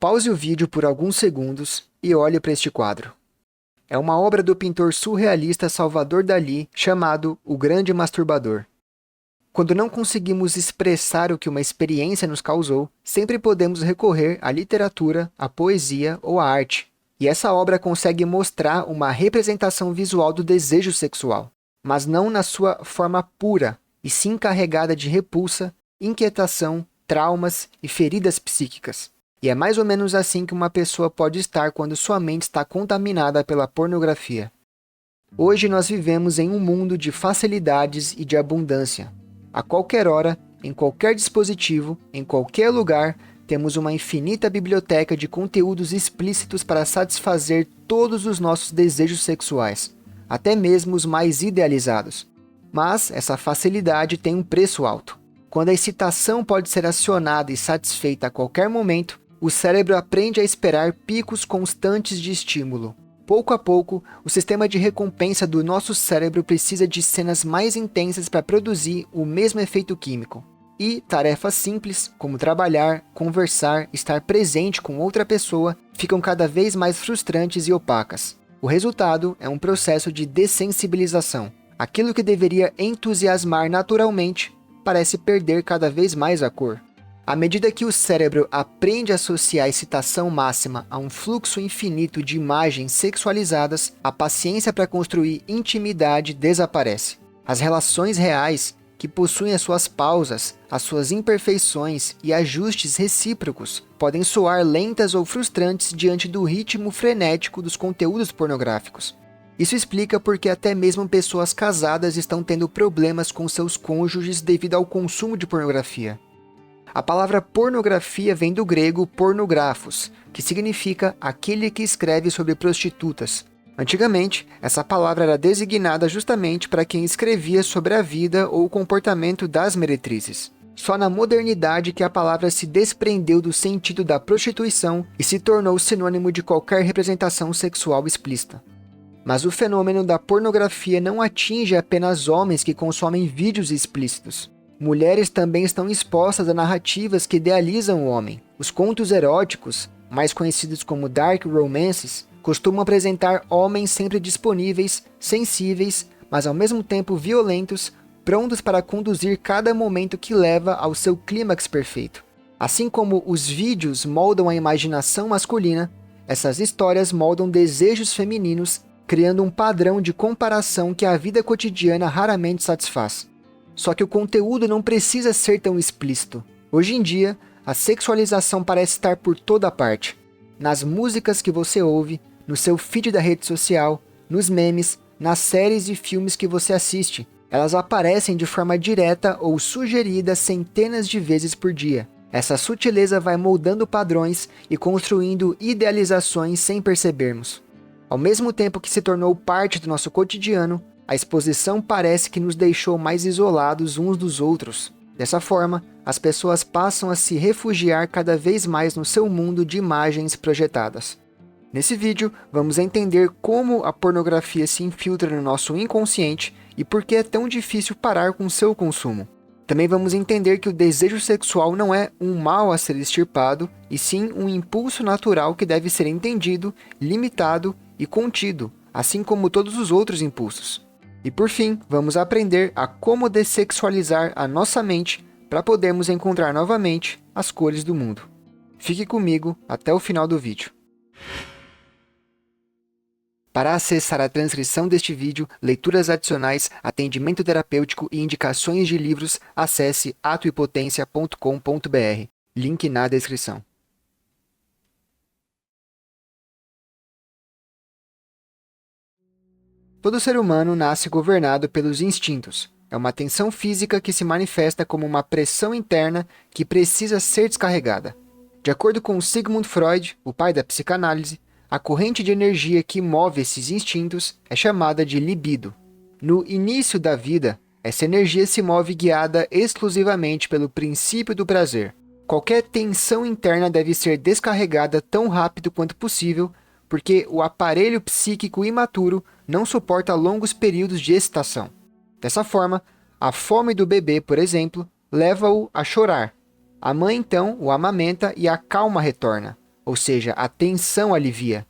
Pause o vídeo por alguns segundos e olhe para este quadro. É uma obra do pintor surrealista Salvador Dalí chamado O Grande Masturbador. Quando não conseguimos expressar o que uma experiência nos causou, sempre podemos recorrer à literatura, à poesia ou à arte. E essa obra consegue mostrar uma representação visual do desejo sexual, mas não na sua forma pura, e sim carregada de repulsa, inquietação, traumas e feridas psíquicas. E é mais ou menos assim que uma pessoa pode estar quando sua mente está contaminada pela pornografia. Hoje nós vivemos em um mundo de facilidades e de abundância. A qualquer hora, em qualquer dispositivo, em qualquer lugar, temos uma infinita biblioteca de conteúdos explícitos para satisfazer todos os nossos desejos sexuais, até mesmo os mais idealizados. Mas essa facilidade tem um preço alto. Quando a excitação pode ser acionada e satisfeita a qualquer momento, o cérebro aprende a esperar picos constantes de estímulo. Pouco a pouco, o sistema de recompensa do nosso cérebro precisa de cenas mais intensas para produzir o mesmo efeito químico. E tarefas simples, como trabalhar, conversar, estar presente com outra pessoa, ficam cada vez mais frustrantes e opacas. O resultado é um processo de dessensibilização. Aquilo que deveria entusiasmar naturalmente parece perder cada vez mais a cor. À medida que o cérebro aprende a associar a excitação máxima a um fluxo infinito de imagens sexualizadas, a paciência para construir intimidade desaparece. As relações reais, que possuem as suas pausas, as suas imperfeições e ajustes recíprocos, podem soar lentas ou frustrantes diante do ritmo frenético dos conteúdos pornográficos. Isso explica porque até mesmo pessoas casadas estão tendo problemas com seus cônjuges devido ao consumo de pornografia. A palavra pornografia vem do grego pornografos, que significa aquele que escreve sobre prostitutas. Antigamente, essa palavra era designada justamente para quem escrevia sobre a vida ou o comportamento das meretrizes. Só na modernidade que a palavra se desprendeu do sentido da prostituição e se tornou sinônimo de qualquer representação sexual explícita. Mas o fenômeno da pornografia não atinge apenas homens que consomem vídeos explícitos. Mulheres também estão expostas a narrativas que idealizam o homem. Os contos eróticos, mais conhecidos como dark romances, costumam apresentar homens sempre disponíveis, sensíveis, mas ao mesmo tempo violentos, prontos para conduzir cada momento que leva ao seu clímax perfeito. Assim como os vídeos moldam a imaginação masculina, essas histórias moldam desejos femininos, criando um padrão de comparação que a vida cotidiana raramente satisfaz. Só que o conteúdo não precisa ser tão explícito. Hoje em dia, a sexualização parece estar por toda parte. Nas músicas que você ouve, no seu feed da rede social, nos memes, nas séries e filmes que você assiste. Elas aparecem de forma direta ou sugerida centenas de vezes por dia. Essa sutileza vai moldando padrões e construindo idealizações sem percebermos. Ao mesmo tempo que se tornou parte do nosso cotidiano, a exposição parece que nos deixou mais isolados uns dos outros. Dessa forma, as pessoas passam a se refugiar cada vez mais no seu mundo de imagens projetadas. Nesse vídeo, vamos entender como a pornografia se infiltra no nosso inconsciente e por que é tão difícil parar com seu consumo. Também vamos entender que o desejo sexual não é um mal a ser extirpado, e sim um impulso natural que deve ser entendido, limitado e contido, assim como todos os outros impulsos. E por fim, vamos aprender a como dessexualizar a nossa mente para podermos encontrar novamente as cores do mundo. Fique comigo até o final do vídeo. Para acessar a transcrição deste vídeo, leituras adicionais, atendimento terapêutico e indicações de livros, acesse atoepotencia.com.br. Link na descrição. Todo ser humano nasce governado pelos instintos. É uma tensão física que se manifesta como uma pressão interna que precisa ser descarregada. De acordo com Sigmund Freud, o pai da psicanálise, a corrente de energia que move esses instintos é chamada de libido. No início da vida, essa energia se move guiada exclusivamente pelo princípio do prazer. Qualquer tensão interna deve ser descarregada tão rápido quanto possível, porque o aparelho psíquico imaturo não suporta longos períodos de excitação. Dessa forma, a fome do bebê, por exemplo, leva-o a chorar. A mãe, então, o amamenta e a calma retorna. ou seja, a tensão alivia.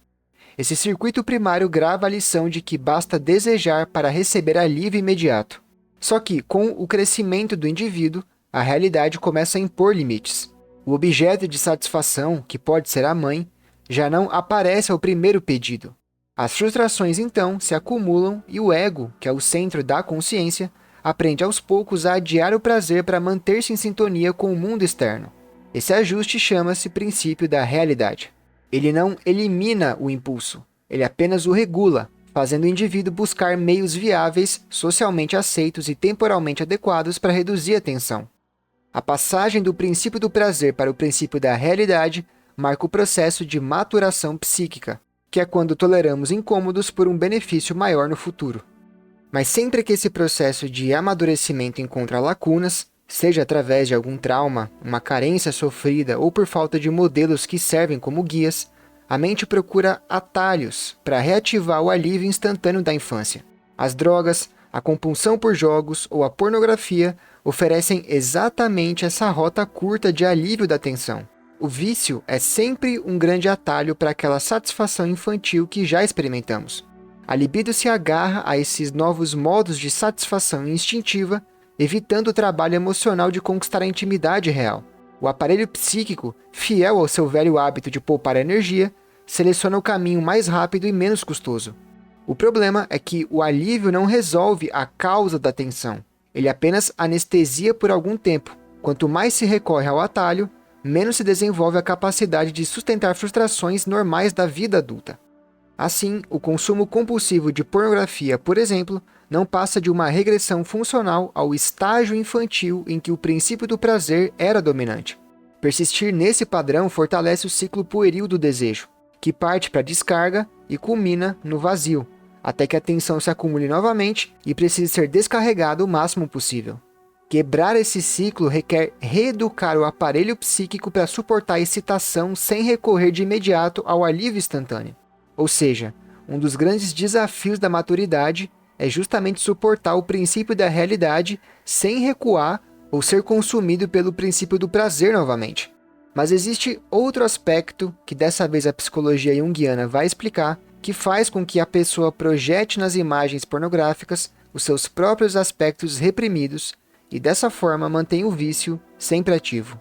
Esse circuito primário grava a lição de que basta desejar para receber alívio imediato. Só que, com o crescimento do indivíduo, a realidade começa a impor limites. O objeto de satisfação, que pode ser a mãe, já não aparece ao primeiro pedido. As frustrações, então, se acumulam e o ego, que é o centro da consciência, aprende aos poucos a adiar o prazer para manter-se em sintonia com o mundo externo. Esse ajuste chama-se princípio da realidade. Ele não elimina o impulso, ele apenas o regula, fazendo o indivíduo buscar meios viáveis, socialmente aceitos e temporalmente adequados para reduzir a tensão. A passagem do princípio do prazer para o princípio da realidade marca o processo de maturação psíquica, que é quando toleramos incômodos por um benefício maior no futuro. Mas sempre que esse processo de amadurecimento encontra lacunas, seja através de algum trauma, uma carência sofrida ou por falta de modelos que servem como guias, a mente procura atalhos para reativar o alívio instantâneo da infância. As drogas, a compulsão por jogos ou a pornografia oferecem exatamente essa rota curta de alívio da tensão. O vício é sempre um grande atalho para aquela satisfação infantil que já experimentamos. A libido se agarra a esses novos modos de satisfação instintiva, evitando o trabalho emocional de conquistar a intimidade real. O aparelho psíquico, fiel ao seu velho hábito de poupar energia, seleciona o caminho mais rápido e menos custoso. O problema é que o alívio não resolve a causa da tensão. Ele apenas anestesia por algum tempo. Quanto mais se recorre ao atalho, menos se desenvolve a capacidade de sustentar frustrações normais da vida adulta. Assim, o consumo compulsivo de pornografia, por exemplo, não passa de uma regressão funcional ao estágio infantil em que o princípio do prazer era dominante. Persistir nesse padrão fortalece o ciclo pueril do desejo, que parte para a descarga e culmina no vazio, até que a tensão se acumule novamente e precise ser descarregada o máximo possível. Quebrar esse ciclo requer reeducar o aparelho psíquico para suportar a excitação sem recorrer de imediato ao alívio instantâneo. Ou seja, um dos grandes desafios da maturidade é justamente suportar o princípio da realidade sem recuar ou ser consumido pelo princípio do prazer novamente. Mas existe outro aspecto que dessa vez a psicologia junguiana vai explicar, que faz com que a pessoa projete nas imagens pornográficas os seus próprios aspectos reprimidos e dessa forma mantém o vício sempre ativo.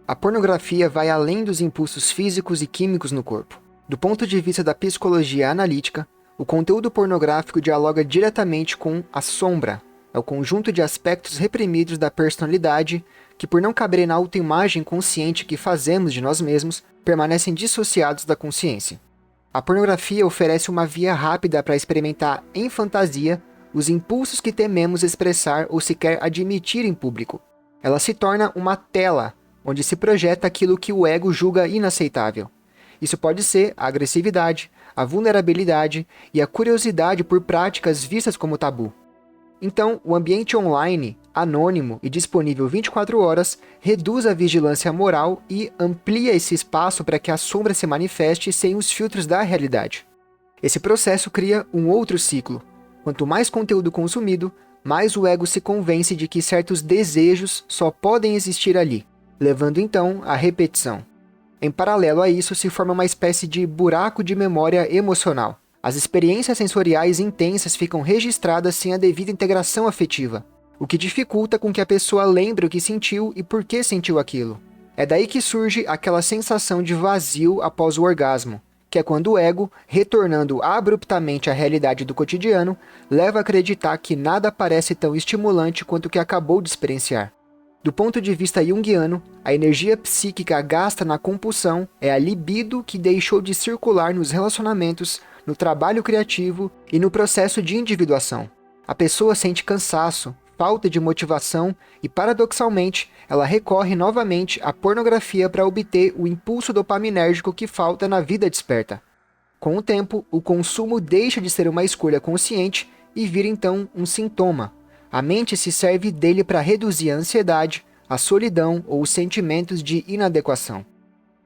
A pornografia vai além dos impulsos físicos e químicos no corpo. Do ponto de vista da psicologia analítica, o conteúdo pornográfico dialoga diretamente com a sombra, é o conjunto de aspectos reprimidos da personalidade que, por não caberem na autoimagem consciente que fazemos de nós mesmos, permanecem dissociados da consciência. A pornografia oferece uma via rápida para experimentar em fantasia os impulsos que tememos expressar ou sequer admitir em público. Ela se torna uma tela onde se projeta aquilo que o ego julga inaceitável. Isso pode ser a agressividade, a vulnerabilidade e a curiosidade por práticas vistas como tabu. Então, o ambiente online, anônimo e disponível 24 horas, reduz a vigilância moral e amplia esse espaço para que a sombra se manifeste sem os filtros da realidade. Esse processo cria um outro ciclo. Quanto mais conteúdo consumido, mais o ego se convence de que certos desejos só podem existir ali, levando então à repetição. Em paralelo a isso, se forma uma espécie de buraco de memória emocional. As experiências sensoriais intensas ficam registradas sem a devida integração afetiva, o que dificulta com que a pessoa lembre o que sentiu e por que sentiu aquilo. É daí que surge aquela sensação de vazio após o orgasmo, que é quando o ego, retornando abruptamente à realidade do cotidiano, leva a acreditar que nada parece tão estimulante quanto o que acabou de experienciar. Do ponto de vista junguiano, a energia psíquica gasta na compulsão é a libido que deixou de circular nos relacionamentos, no trabalho criativo e no processo de individuação. A pessoa sente cansaço, falta de motivação e, paradoxalmente, ela recorre novamente à pornografia para obter o impulso dopaminérgico que falta na vida desperta. Com o tempo, o consumo deixa de ser uma escolha consciente e vira então um sintoma. A mente se serve dele para reduzir a ansiedade, a solidão ou os sentimentos de inadequação.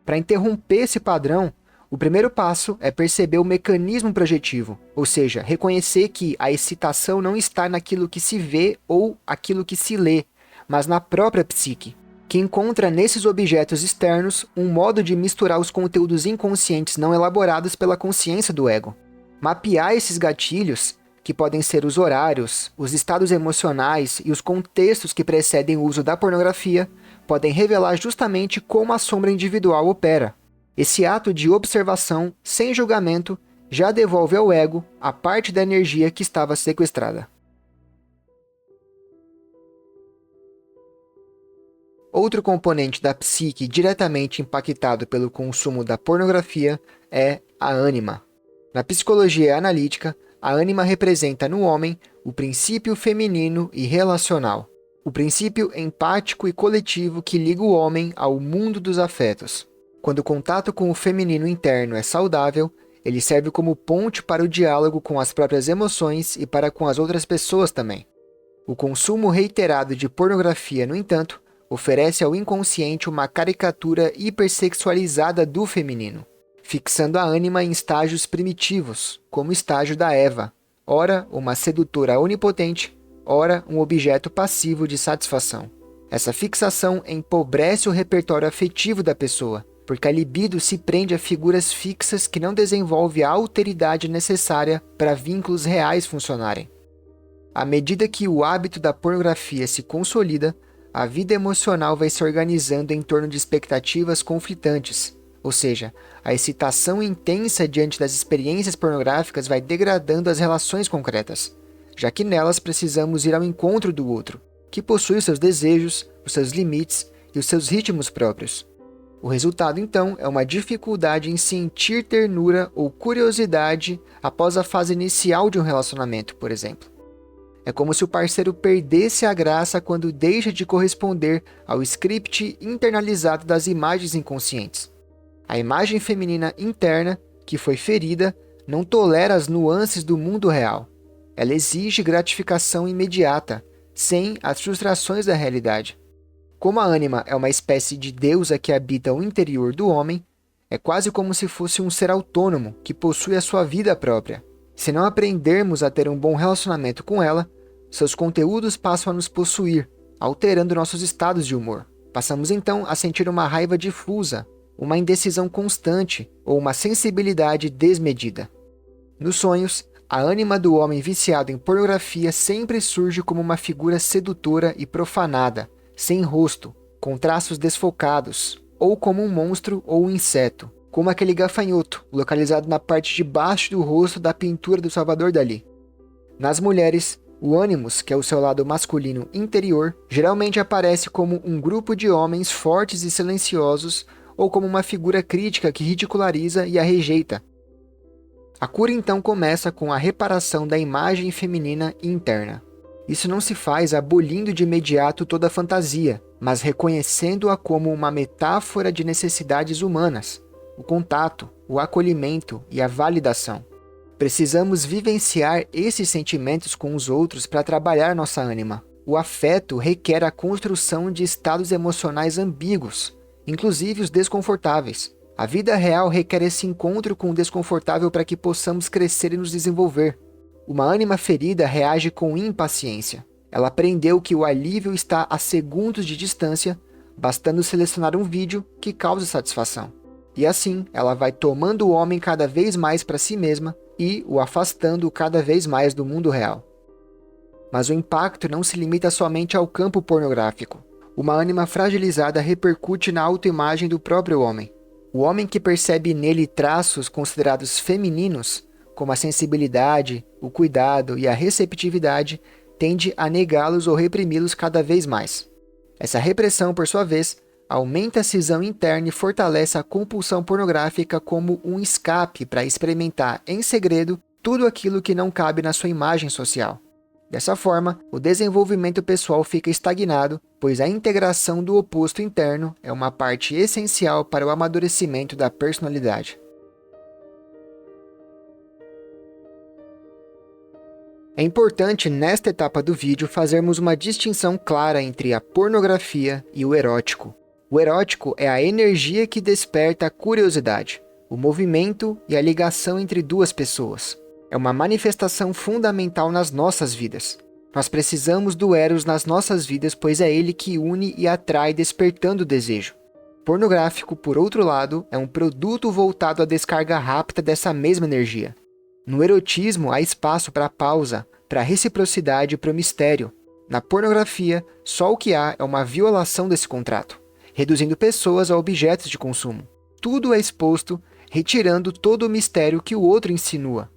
Para interromper esse padrão, o primeiro passo é perceber o mecanismo projetivo, ou seja, reconhecer que a excitação não está naquilo que se vê ou aquilo que se lê, mas na própria psique, que encontra nesses objetos externos um modo de misturar os conteúdos inconscientes não elaborados pela consciência do ego. Mapear esses gatilhos, que podem ser os horários, os estados emocionais e os contextos que precedem o uso da pornografia, podem revelar justamente como a sombra individual opera. Esse ato de observação, sem julgamento, já devolve ao ego a parte da energia que estava sequestrada. Outro componente da psique diretamente impactado pelo consumo da pornografia é a ânima. Na psicologia analítica, a ânima representa no homem o princípio feminino e relacional, o princípio empático e coletivo que liga o homem ao mundo dos afetos. Quando o contato com o feminino interno é saudável, ele serve como ponte para o diálogo com as próprias emoções e para com as outras pessoas também. O consumo reiterado de pornografia, no entanto, oferece ao inconsciente uma caricatura hipersexualizada do feminino, fixando a ânima em estágios primitivos, como o estágio da Eva, ora uma sedutora onipotente, ora um objeto passivo de satisfação. Essa fixação empobrece o repertório afetivo da pessoa, porque a libido se prende a figuras fixas que não desenvolvem a alteridade necessária para vínculos reais funcionarem. À medida que o hábito da pornografia se consolida, a vida emocional vai se organizando em torno de expectativas conflitantes, ou seja, a excitação intensa diante das experiências pornográficas vai degradando as relações concretas, já que nelas precisamos ir ao encontro do outro, que possui os seus desejos, os seus limites e os seus ritmos próprios. O resultado, então, é uma dificuldade em sentir ternura ou curiosidade após a fase inicial de um relacionamento, por exemplo. É como se o parceiro perdesse a graça quando deixa de corresponder ao script internalizado das imagens inconscientes. A imagem feminina interna, que foi ferida, não tolera as nuances do mundo real. Ela exige gratificação imediata, sem as frustrações da realidade. Como a ânima é uma espécie de deusa que habita o interior do homem, é quase como se fosse um ser autônomo que possui a sua vida própria. Se não aprendermos a ter um bom relacionamento com ela, seus conteúdos passam a nos possuir, alterando nossos estados de humor. Passamos então a sentir uma raiva difusa, uma indecisão constante ou uma sensibilidade desmedida. Nos sonhos, a ânima do homem viciado em pornografia sempre surge como uma figura sedutora e profanada, sem rosto, com traços desfocados, ou como um monstro ou um inseto, como aquele gafanhoto, localizado na parte de baixo do rosto da pintura do Salvador Dalí. Nas mulheres, o ânimos, que é o seu lado masculino interior, geralmente aparece como um grupo de homens fortes e silenciosos, ou como uma figura crítica que ridiculariza e a rejeita. A cura então começa com a reparação da imagem feminina interna. Isso não se faz abolindo de imediato toda a fantasia, mas reconhecendo-a como uma metáfora de necessidades humanas, o contato, o acolhimento e a validação. Precisamos vivenciar esses sentimentos com os outros para trabalhar nossa ânima. O afeto requer a construção de estados emocionais ambíguos, inclusive os desconfortáveis. A vida real requer esse encontro com o desconfortável para que possamos crescer e nos desenvolver. Uma ânima ferida reage com impaciência. Ela aprendeu que o alívio está a segundos de distância, bastando selecionar um vídeo que cause satisfação. E assim, ela vai tomando o homem cada vez mais para si mesma e o afastando cada vez mais do mundo real. Mas o impacto não se limita somente ao campo pornográfico. Uma ânima fragilizada repercute na autoimagem do próprio homem. O homem que percebe nele traços considerados femininos, como a sensibilidade, o cuidado e a receptividade, tende a negá-los ou reprimi-los cada vez mais. Essa repressão, por sua vez, aumenta a cisão interna e fortalece a compulsão pornográfica como um escape para experimentar em segredo tudo aquilo que não cabe na sua imagem social. Dessa forma, o desenvolvimento pessoal fica estagnado, pois a integração do oposto interno é uma parte essencial para o amadurecimento da personalidade. É importante, nesta etapa do vídeo, fazermos uma distinção clara entre a pornografia e o erótico. O erótico é a energia que desperta a curiosidade, o movimento e a ligação entre duas pessoas. É uma manifestação fundamental nas nossas vidas. Nós precisamos do Eros nas nossas vidas, pois é ele que une e atrai, despertando o desejo. Pornográfico, por outro lado, é um produto voltado à descarga rápida dessa mesma energia. No erotismo, há espaço para a pausa, para a reciprocidade e para o mistério. Na pornografia, só o que há é uma violação desse contrato, reduzindo pessoas a objetos de consumo. Tudo é exposto, retirando todo o mistério que o outro insinua.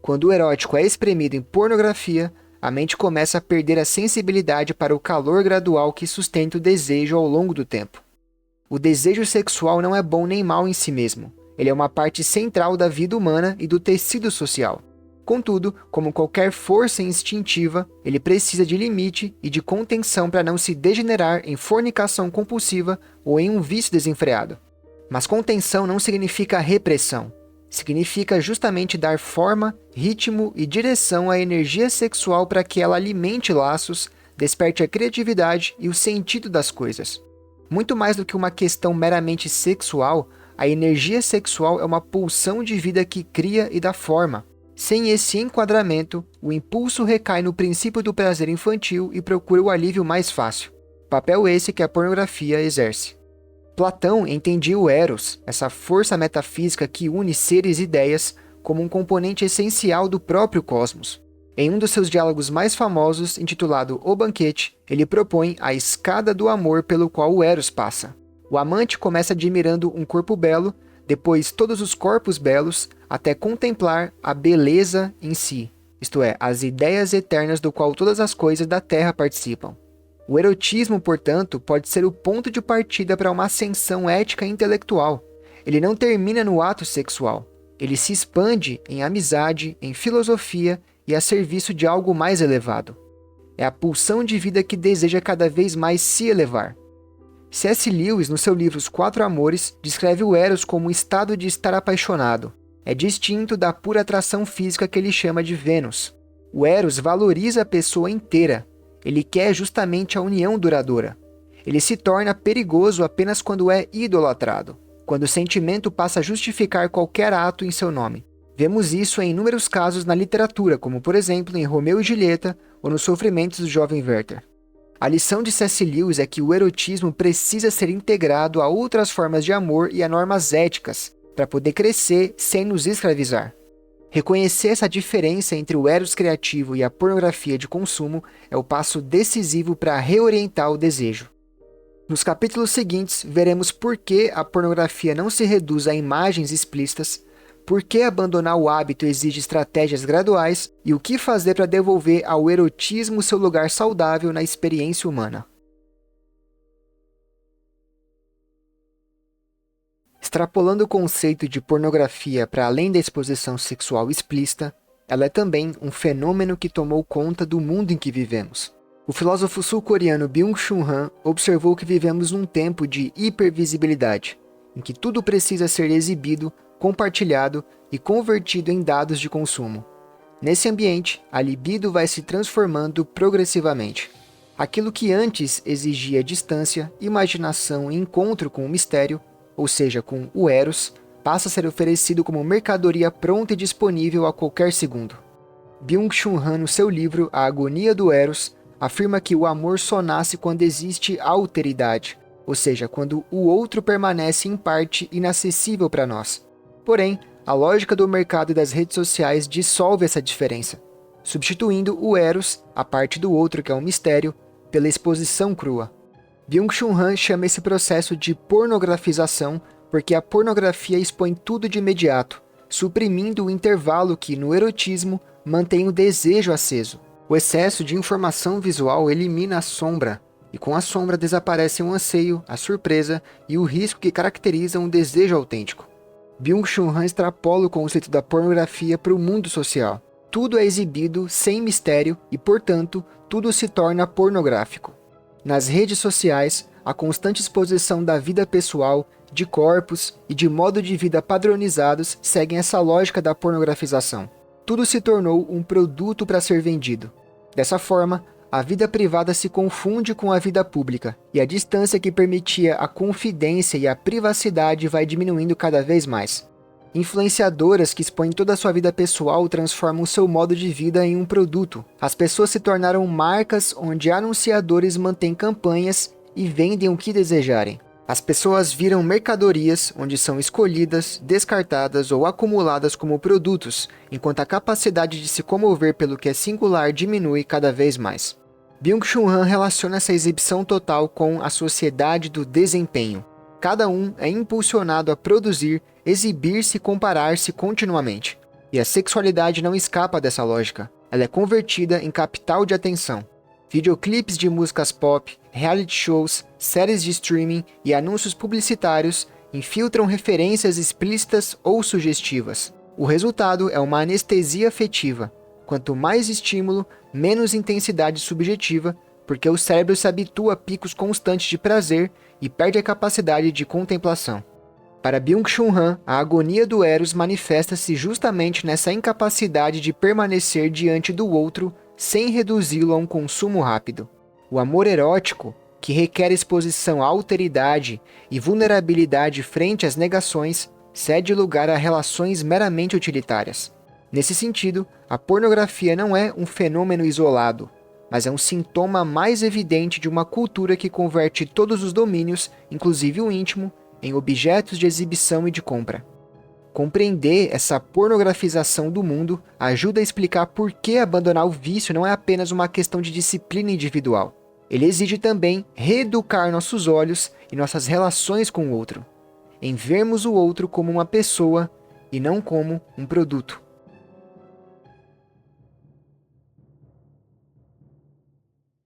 Quando o erótico é espremido em pornografia, a mente começa a perder a sensibilidade para o calor gradual que sustenta o desejo ao longo do tempo. O desejo sexual não é bom nem mal em si mesmo. Ele é uma parte central da vida humana e do tecido social. Contudo, como qualquer força instintiva, ele precisa de limite e de contenção para não se degenerar em fornicação compulsiva ou em um vício desenfreado. Mas contenção não significa repressão. Significa justamente dar forma, ritmo e direção à energia sexual para que ela alimente laços, desperte a criatividade e o sentido das coisas. Muito mais do que uma questão meramente sexual, a energia sexual é uma pulsão de vida que cria e dá forma. Sem esse enquadramento, o impulso recai no princípio do prazer infantil e procura o alívio mais fácil. Papel esse que a pornografia exerce. Platão entendia o Eros, essa força metafísica que une seres e ideias, como um componente essencial do próprio cosmos. Em um dos seus diálogos mais famosos, intitulado O Banquete, ele propõe a escada do amor pelo qual o Eros passa. O amante começa admirando um corpo belo, depois todos os corpos belos, até contemplar a beleza em si, isto é, as ideias eternas do qual todas as coisas da Terra participam. O erotismo, portanto, pode ser o ponto de partida para uma ascensão ética e intelectual. Ele não termina no ato sexual. Ele se expande em amizade, em filosofia e a serviço de algo mais elevado. É a pulsão de vida que deseja cada vez mais se elevar. C.S. Lewis, no seu livro Os Quatro Amores, descreve o Eros como um estado de estar apaixonado. É distinto da pura atração física que ele chama de Vênus. O Eros valoriza a pessoa inteira. Ele quer justamente a união duradoura. Ele se torna perigoso apenas quando é idolatrado, quando o sentimento passa a justificar qualquer ato em seu nome. Vemos isso em inúmeros casos na literatura, como por exemplo em Romeu e Julieta ou nos Sofrimentos do Jovem Werther. A lição de C.S. Lewis é que o erotismo precisa ser integrado a outras formas de amor e a normas éticas, para poder crescer sem nos escravizar. Reconhecer essa diferença entre o eros criativo e a pornografia de consumo é o passo decisivo para reorientar o desejo. Nos capítulos seguintes, veremos por que a pornografia não se reduz a imagens explícitas, por que abandonar o hábito exige estratégias graduais e o que fazer para devolver ao erotismo seu lugar saudável na experiência humana. Extrapolando o conceito de pornografia para além da exposição sexual explícita, ela é também um fenômeno que tomou conta do mundo em que vivemos. O filósofo sul-coreano Byung-Chul Han observou que vivemos num tempo de hipervisibilidade, em que tudo precisa ser exibido, compartilhado e convertido em dados de consumo. Nesse ambiente, a libido vai se transformando progressivamente. Aquilo que antes exigia distância, imaginação e encontro com o mistério, ou seja, com o Eros, passa a ser oferecido como mercadoria pronta e disponível a qualquer segundo. Byung-Chul Han, no seu livro A Agonia do Eros, afirma que o amor só nasce quando existe alteridade, ou seja, quando o outro permanece em parte inacessível para nós. Porém, a lógica do mercado e das redes sociais dissolve essa diferença, substituindo o Eros, a parte do outro que é um mistério, pela exposição crua. Byung-Chul Han chama esse processo de pornografização porque a pornografia expõe tudo de imediato, suprimindo o intervalo que, no erotismo, mantém o desejo aceso. O excesso de informação visual elimina a sombra, e com a sombra desaparecem o anseio, a surpresa e o risco que caracterizam o desejo autêntico. Byung-Chul Han extrapola o conceito da pornografia para o mundo social. Tudo é exibido sem mistério e, portanto, tudo se torna pornográfico. Nas redes sociais, a constante exposição da vida pessoal, de corpos e de modo de vida padronizados seguem essa lógica da pornografização. Tudo se tornou um produto para ser vendido. Dessa forma, a vida privada se confunde com a vida pública, e a distância que permitia a confidência e a privacidade vai diminuindo cada vez mais. Influenciadoras que expõem toda a sua vida pessoal transformam seu modo de vida em um produto. As pessoas se tornaram marcas onde anunciadores mantêm campanhas e vendem o que desejarem. As pessoas viram mercadorias onde são escolhidas, descartadas ou acumuladas como produtos, enquanto a capacidade de se comover pelo que é singular diminui cada vez mais. Byung-Chul Han relaciona essa exibição total com a sociedade do desempenho. Cada um é impulsionado a produzir, exibir-se e comparar-se continuamente. E a sexualidade não escapa dessa lógica. Ela é convertida em capital de atenção. Videoclipes de músicas pop, reality shows, séries de streaming e anúncios publicitários infiltram referências explícitas ou sugestivas. O resultado é uma anestesia afetiva. Quanto mais estímulo, menos intensidade subjetiva, porque o cérebro se habitua a picos constantes de prazer e perde a capacidade de contemplação. Para Byung-Chul Han, a agonia do Eros manifesta-se justamente nessa incapacidade de permanecer diante do outro sem reduzi-lo a um consumo rápido. O amor erótico, que requer exposição à alteridade e vulnerabilidade frente às negações, cede lugar a relações meramente utilitárias. Nesse sentido, a pornografia não é um fenômeno isolado, mas é um sintoma mais evidente de uma cultura que converte todos os domínios, inclusive o íntimo, em objetos de exibição e de compra. Compreender essa pornografização do mundo ajuda a explicar por que abandonar o vício não é apenas uma questão de disciplina individual. Ele exige também reeducar nossos olhos e nossas relações com o outro, em vermos o outro como uma pessoa e não como um produto.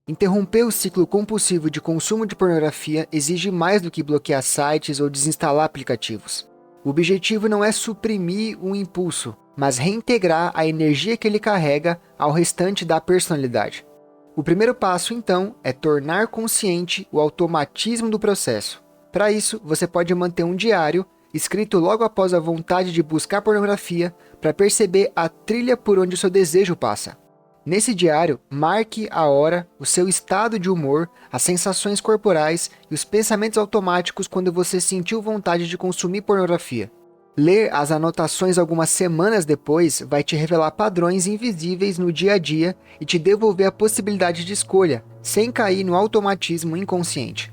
Interromper o ciclo compulsivo de consumo de pornografia exige mais do que bloquear sites ou desinstalar aplicativos. O objetivo não é suprimir um impulso, mas reintegrar a energia que ele carrega ao restante da personalidade. O primeiro passo, então, é tornar consciente o automatismo do processo. Para isso, você pode manter um diário, escrito logo após a vontade de buscar pornografia, para perceber a trilha por onde o seu desejo passa. Nesse diário, marque a hora, o seu estado de humor, as sensações corporais e os pensamentos automáticos quando você sentiu vontade de consumir pornografia. Ler as anotações algumas semanas depois vai te revelar padrões invisíveis no dia a dia e te devolver a possibilidade de escolha, sem cair no automatismo inconsciente.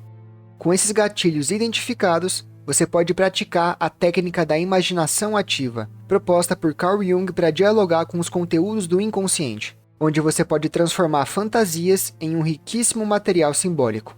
Com esses gatilhos identificados, você pode praticar a técnica da imaginação ativa, proposta por Carl Jung para dialogar com os conteúdos do inconsciente, onde você pode transformar fantasias em um riquíssimo material simbólico.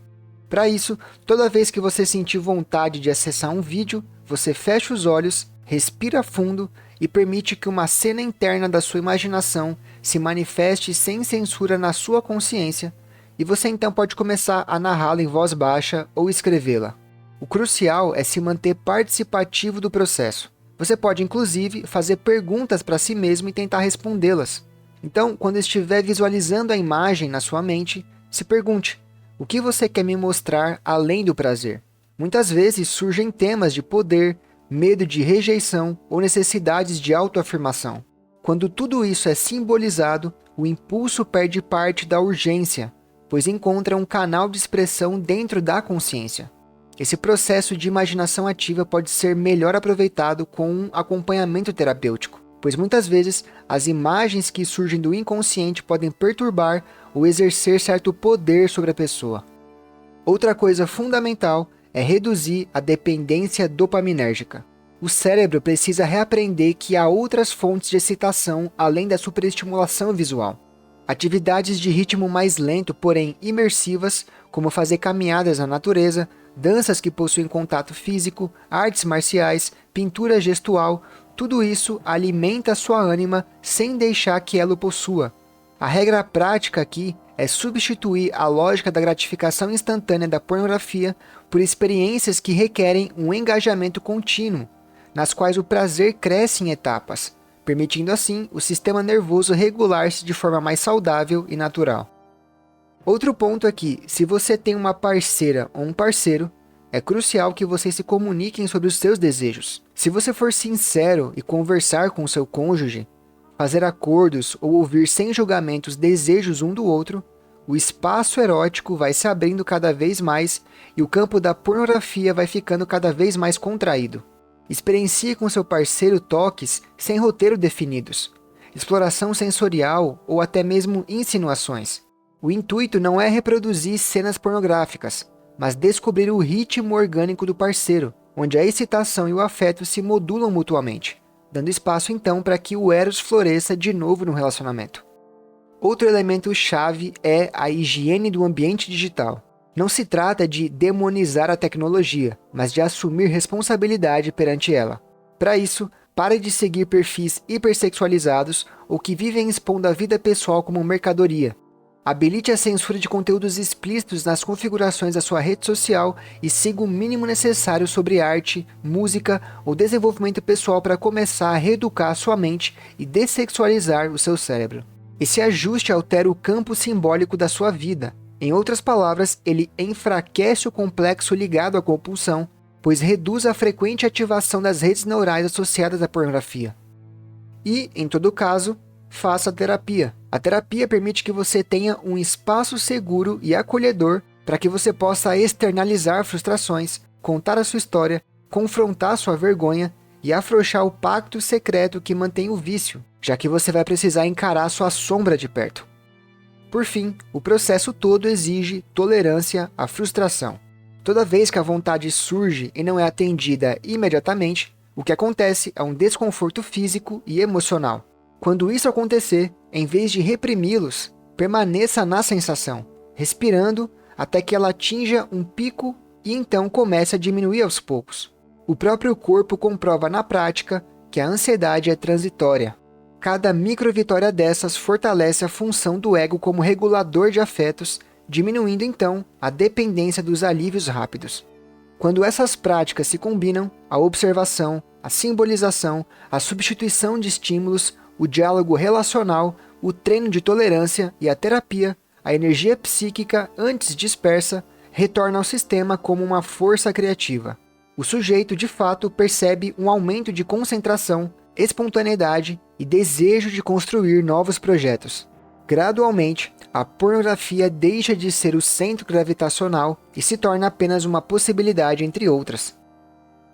Para isso, toda vez que você sentir vontade de acessar um vídeo, você fecha os olhos, respira fundo e permite que uma cena interna da sua imaginação se manifeste sem censura na sua consciência, e você então pode começar a narrá-la em voz baixa ou escrevê-la. O crucial é se manter participativo do processo. Você pode, inclusive, fazer perguntas para si mesmo e tentar respondê-las. Então, quando estiver visualizando a imagem na sua mente, se pergunte: o que você quer me mostrar além do prazer? Muitas vezes surgem temas de poder, medo de rejeição ou necessidades de autoafirmação. Quando tudo isso é simbolizado, o impulso perde parte da urgência, pois encontra um canal de expressão dentro da consciência. Esse processo de imaginação ativa pode ser melhor aproveitado com um acompanhamento terapêutico, pois muitas vezes as imagens que surgem do inconsciente podem perturbar ou exercer certo poder sobre a pessoa. Outra coisa fundamental é reduzir a dependência dopaminérgica. O cérebro precisa reaprender que há outras fontes de excitação além da superestimulação visual. Atividades de ritmo mais lento, porém imersivas, como fazer caminhadas na natureza, danças que possuem contato físico, artes marciais, pintura gestual, tudo isso alimenta a sua ânima sem deixar que ela o possua. A regra prática aqui é substituir a lógica da gratificação instantânea da pornografia por experiências que requerem um engajamento contínuo, nas quais o prazer cresce em etapas, permitindo assim o sistema nervoso regular-se de forma mais saudável e natural. Outro ponto é que, se você tem uma parceira ou um parceiro, é crucial que vocês se comuniquem sobre os seus desejos. Se você for sincero e conversar com o seu cônjuge, fazer acordos ou ouvir sem julgamentos desejos um do outro, o espaço erótico vai se abrindo cada vez mais e o campo da pornografia vai ficando cada vez mais contraído. Experiencie com seu parceiro toques sem roteiro definidos, exploração sensorial ou até mesmo insinuações. O intuito não é reproduzir cenas pornográficas, mas descobrir o ritmo orgânico do parceiro, onde a excitação e o afeto se modulam mutuamente, dando espaço então para que o eros floresça de novo no relacionamento. Outro elemento chave é a higiene do ambiente digital. Não se trata de demonizar a tecnologia, mas de assumir responsabilidade perante ela. Para isso, pare de seguir perfis hipersexualizados ou que vivem expondo a vida pessoal como mercadoria. Habilite a censura de conteúdos explícitos nas configurações da sua rede social e siga o mínimo necessário sobre arte, música ou desenvolvimento pessoal para começar a reeducar sua mente e dessexualizar o seu cérebro. Esse ajuste altera o campo simbólico da sua vida. Em outras palavras, ele enfraquece o complexo ligado à compulsão, pois reduz a frequente ativação das redes neurais associadas à pornografia. E, em todo caso, faça terapia. A terapia permite que você tenha um espaço seguro e acolhedor para que você possa externalizar frustrações, contar a sua história, confrontar sua vergonha e afrouxar o pacto secreto que mantém o vício, já que você vai precisar encarar sua sombra de perto. Por fim, o processo todo exige tolerância à frustração. Toda vez que a vontade surge e não é atendida imediatamente, o que acontece é um desconforto físico e emocional. Quando isso acontecer, em vez de reprimi-los, permaneça na sensação, respirando até que ela atinja um pico e então comece a diminuir aos poucos. O próprio corpo comprova na prática que a ansiedade é transitória. Cada microvitória dessas fortalece a função do ego como regulador de afetos, diminuindo então a dependência dos alívios rápidos. Quando essas práticas se combinam, a observação, a simbolização, a substituição de estímulos, o diálogo relacional, o treino de tolerância e a terapia, a energia psíquica, antes dispersa, retorna ao sistema como uma força criativa. O sujeito, de fato, percebe um aumento de concentração, espontaneidade e desejo de construir novos projetos. Gradualmente, a pornografia deixa de ser o centro gravitacional e se torna apenas uma possibilidade entre outras.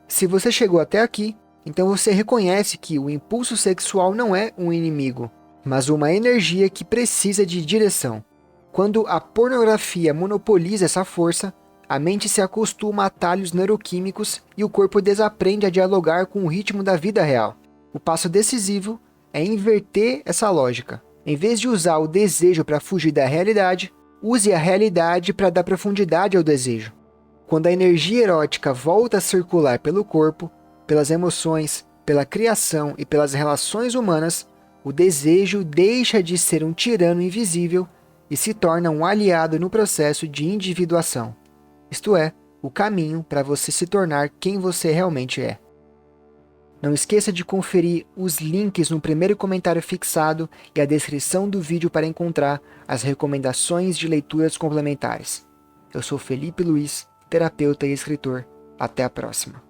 Se você chegou até aqui, então você reconhece que o impulso sexual não é um inimigo, mas uma energia que precisa de direção. Quando a pornografia monopoliza essa força, a mente se acostuma a atalhos neuroquímicos e o corpo desaprende a dialogar com o ritmo da vida real. O passo decisivo é inverter essa lógica. Em vez de usar o desejo para fugir da realidade, use a realidade para dar profundidade ao desejo. Quando a energia erótica volta a circular pelo corpo, pelas emoções, pela criação e pelas relações humanas, o desejo deixa de ser um tirano invisível e se torna um aliado no processo de individuação. Isto é, o caminho para você se tornar quem você realmente é. Não esqueça de conferir os links no primeiro comentário fixado e a descrição do vídeo para encontrar as recomendações de leituras complementares. Eu sou Felipe Luiz, terapeuta e escritor. Até a próxima.